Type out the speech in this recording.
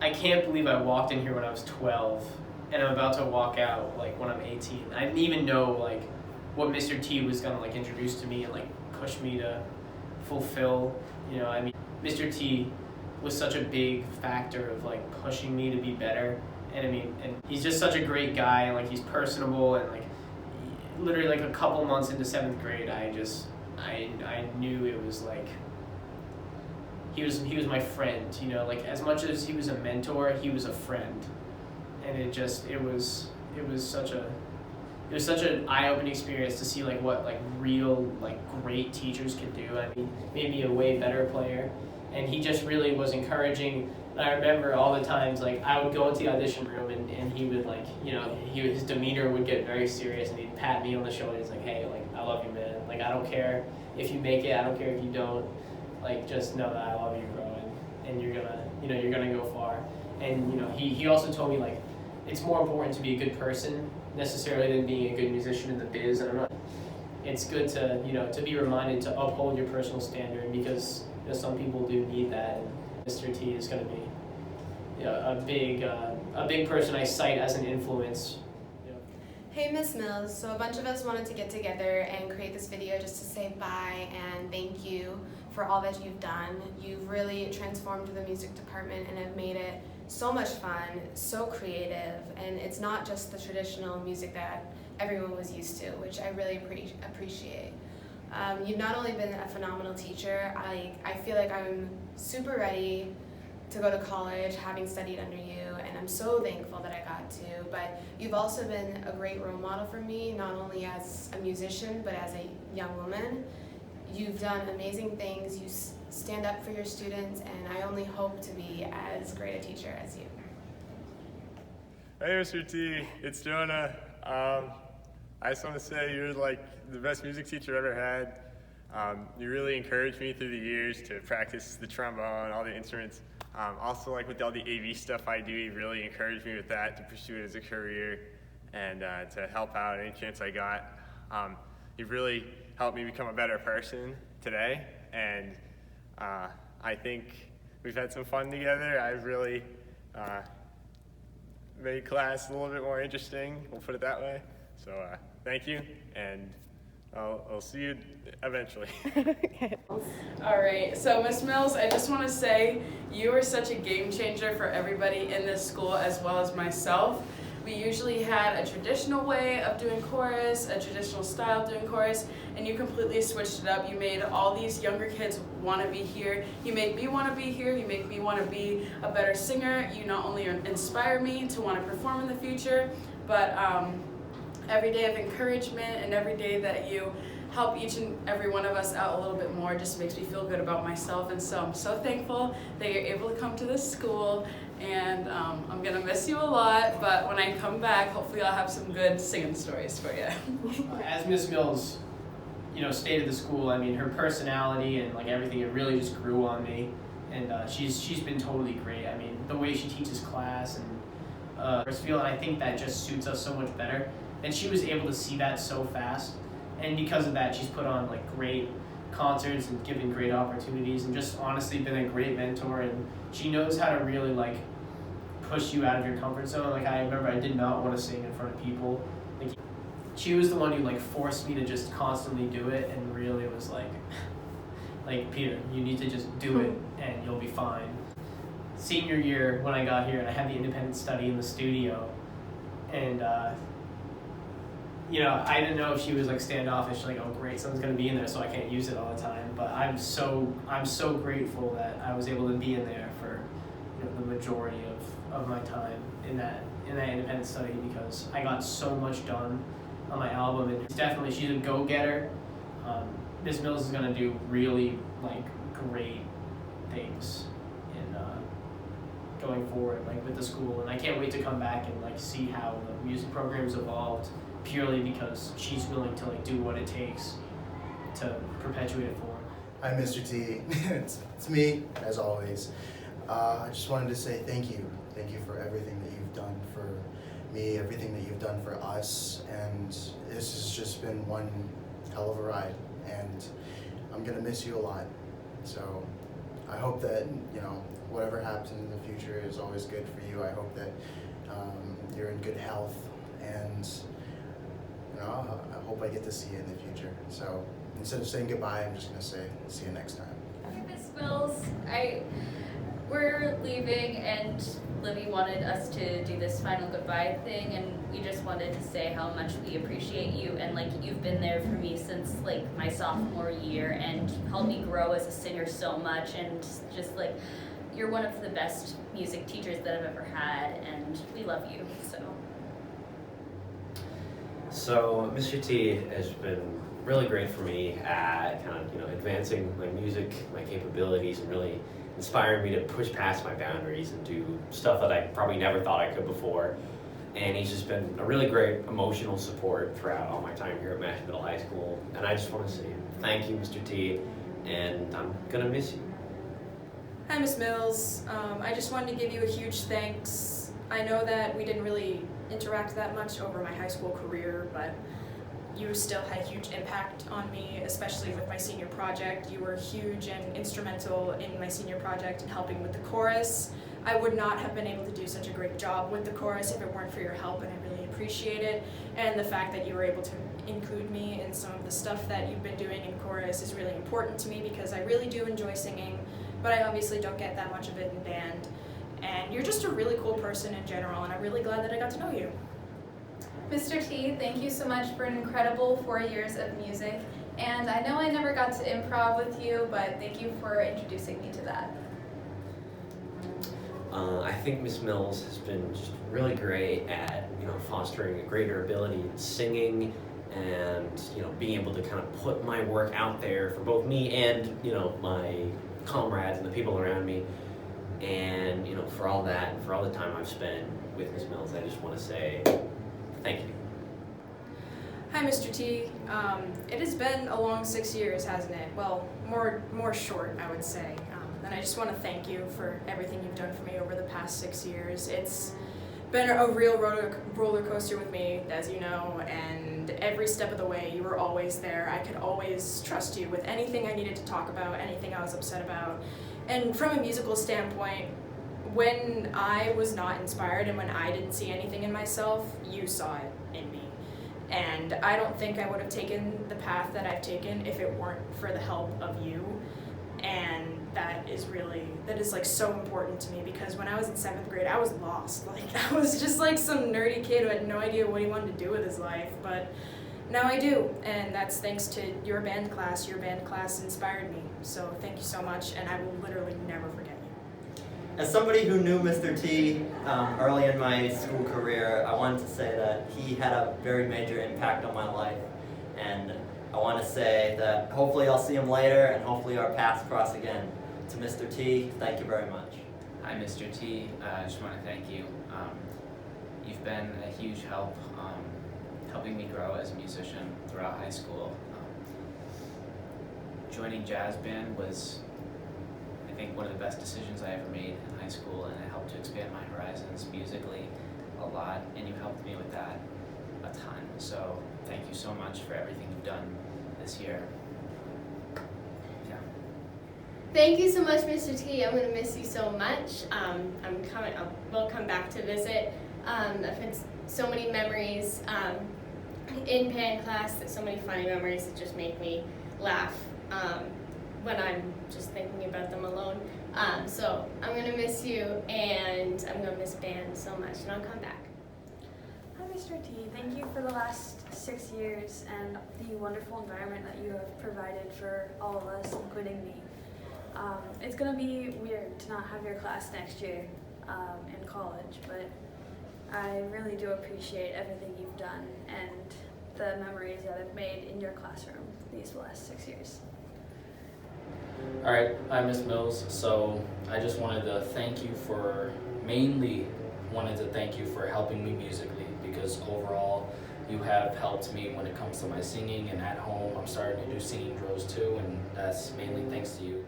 I can't believe I walked in here when I was 12 and I'm about to walk out like when I'm 18. I didn't even know like what Mr. T was gonna like introduce to me and like push me to fulfill. I mean, Mr. T was such a big factor of like pushing me to be better. And I mean, and he's just such a great guy, and like he's personable, and like literally like a couple months into 7th grade, I knew it was like he was my friend. Like as much as he was a mentor, he was a friend, and it was such an eye-opening experience to see like what like real like great teachers can do. I mean, made me a way better player, and he just really was encouraging. And I remember all the times like I would go into the audition room and he would like his demeanor would get very serious, and he'd pat me on the shoulder. He's like, hey, like I love you, man. Like I don't care if you make it, I don't care if you don't. Like just know that I love you, bro, and you're gonna go far. And he also told me like it's more important to be a good person necessarily than being a good musician in the biz. And it's good to be reminded to uphold your personal standard, because some people do need that. And Mr. T is going to be a big person I cite as an influence. Hey Miss Mills, so a bunch of us wanted to get together and create this video just to say bye and thank you for all that you've done. You've really transformed the music department and have made it so much fun, so creative, and it's not just the traditional music that everyone was used to, which I really appreciate. You've not only been a phenomenal teacher, I feel like I'm super ready to go to college having studied under you, and I'm so thankful that I got to, but you've also been a great role model for me, not only as a musician, but as a young woman. You've done amazing things, you stand up for your students, and I only hope to be as great a teacher as you. Hey Mr. T, it's Jonah. I just want to say you're like the best music teacher I've ever had. You really encouraged me through the years to practice the trombone, all the instruments. Also, like with all the AV stuff I do, you really encouraged me with that to pursue it as a career and to help out any chance I got. You've really helped me become a better person today, and I think we've had some fun together. I've really made class a little bit more interesting, we'll put it that way. So thank you, and I'll see you eventually. All right, so Ms. Mills, I just want to say you are such a game changer for everybody in this school as well as myself. We usually had a traditional way of doing chorus, a traditional style of doing chorus, and you completely switched it up. You made all these younger kids want to be here. You make me want to be here. You make me want to be a better singer. You not only inspire me to want to perform in the future, but every day of encouragement and every day that you help each and every one of us out a little bit more just makes me feel good about myself. And so I'm so thankful that you're able to come to this school, and I'm gonna miss you a lot, but when I come back, hopefully I'll have some good singing stories for you. As Ms. Mills, stayed at the school, I mean, her personality and like everything, it really just grew on me, and she's been totally great. I mean, the way she teaches class and and I think that just suits us so much better. And she was able to see that so fast, and because of that, she's put on like great concerts and given great opportunities, and just honestly been a great mentor. And she knows how to really like push you out of your comfort zone. Like I remember I did not want to sing in front of people. Like she was the one who like forced me to just constantly do it, and really was like Peter, you need to just do it and you'll be fine. Senior year when I got here and I had the independent study in the studio, and I didn't know if she was like standoffish, like, oh great, someone's gonna be in there so I can't use it all the time. But I'm so grateful that I was able to be in there for the majority of my time in that independent study, because I got so much done on my album. And definitely she's a go-getter. Ms. Mills is gonna do really like great things in going forward, like with the school, and I can't wait to come back and like see how the music program's evolved, purely because she's willing to like do what it takes to perpetuate it forward. Hi Mr. T, it's me as always. I just wanted to say thank you for everything that you've done for me, everything that you've done for us, and this has just been one hell of a ride, and I'm gonna miss you a lot, so I hope that, you know, whatever happens in the future is always good for you. I hope that you're in good health, and you know, I hope I get to see you in the future. So instead of saying goodbye, I'm just gonna say see you next time. Hey, Miss Mills, we're leaving, and Livy wanted us to do this final goodbye thing, and we just wanted to say how much we appreciate you, and like you've been there for me since like my sophomore year, and helped me grow as a singer so much, and just like you're one of the best music teachers that I've ever had, and we love you. So Mr. T has been really great for me at kind of, you know, advancing my music, my capabilities, and really inspiring me to push past my boundaries and do stuff that I probably never thought I could before. And he's just been a really great emotional support throughout all my time here at Mashpee Middle High School. And I just want to say thank you, Mr. T, and I'm gonna miss you. Hi, Miss Mills. I just wanted to give you a huge thanks. I know that we didn't really interact that much over my high school career, but you still had a huge impact on me, especially with my senior project. You were huge and instrumental in my senior project and helping with the chorus. I would not have been able to do such a great job with the chorus if it weren't for your help, and I really appreciate it. And the fact that you were able to include me in some of the stuff that you've been doing in chorus is really important to me, because I really do enjoy singing, but I obviously don't get that much of it in band. And you're just a really cool person in general, and I'm really glad that I got to know you. Mr. T, thank you so much for an incredible 4 years of music. And I know I never got to improv with you, but thank you for introducing me to that. I think Miss Mills has been just really great at, you know, fostering a greater ability in singing, and, you know, being able to kind of put my work out there for both me and, you know, my comrades and the people around me. And, you know, for all that, for all the time I've spent with Miss Mills, I just want to say thank you. Hi, Mr. T. It has been a long 6 years, hasn't it? Well, more short, I would say. And I just want to thank you for everything you've done for me over the past 6 years. It's been a real roller coaster with me, as you know, and every step of the way you were always there. I could always trust you with anything I needed to talk about, anything I was upset about. And from a musical standpoint, when I was not inspired and when I didn't see anything in myself, you saw it in me. And I don't think I would have taken the path that I've taken if it weren't for the help of you. And that is like so important to me, because when I was in 7th grade, I was lost. Like, I was just like some nerdy kid who had no idea what he wanted to do with his life, but now I do, and that's thanks to your band class. Your band class inspired me, so thank you so much, and I will literally never forget you. As somebody who knew Mr. T early in my school career, I wanted to say that he had a very major impact on my life, and I want to say that hopefully I'll see him later, and hopefully our paths cross again. To Mr. T, thank you very much. Hi, Mr. T. I just want to thank you. You've been a huge help helping me grow as a musician throughout high school. Joining jazz band was, I think, one of the best decisions I ever made in high school, and it helped to expand my horizons musically a lot, and you helped me with that a ton. So thank you so much for everything you've done this year. Thank you so much, Mr. T. I'm going to miss you so much. We'll come back to visit. I've had so many memories in band class, so many funny memories that just make me laugh when I'm just thinking about them alone. So I'm going to miss you, and I'm going to miss band so much, and I'll come back. Hi, Mr. T. Thank you for the last 6 years and the wonderful environment that you have provided for all of us, including me. It's going to be weird to not have your class next year in college, but I really do appreciate everything you've done and the memories that I've made in your classroom these last 6 years. Alright, hi Miss Mills. So I just wanted to thank you mainly wanted to thank you for helping me musically, because overall you have helped me when it comes to my singing, and at home I'm starting to do singing drills too, and that's mainly thanks to you.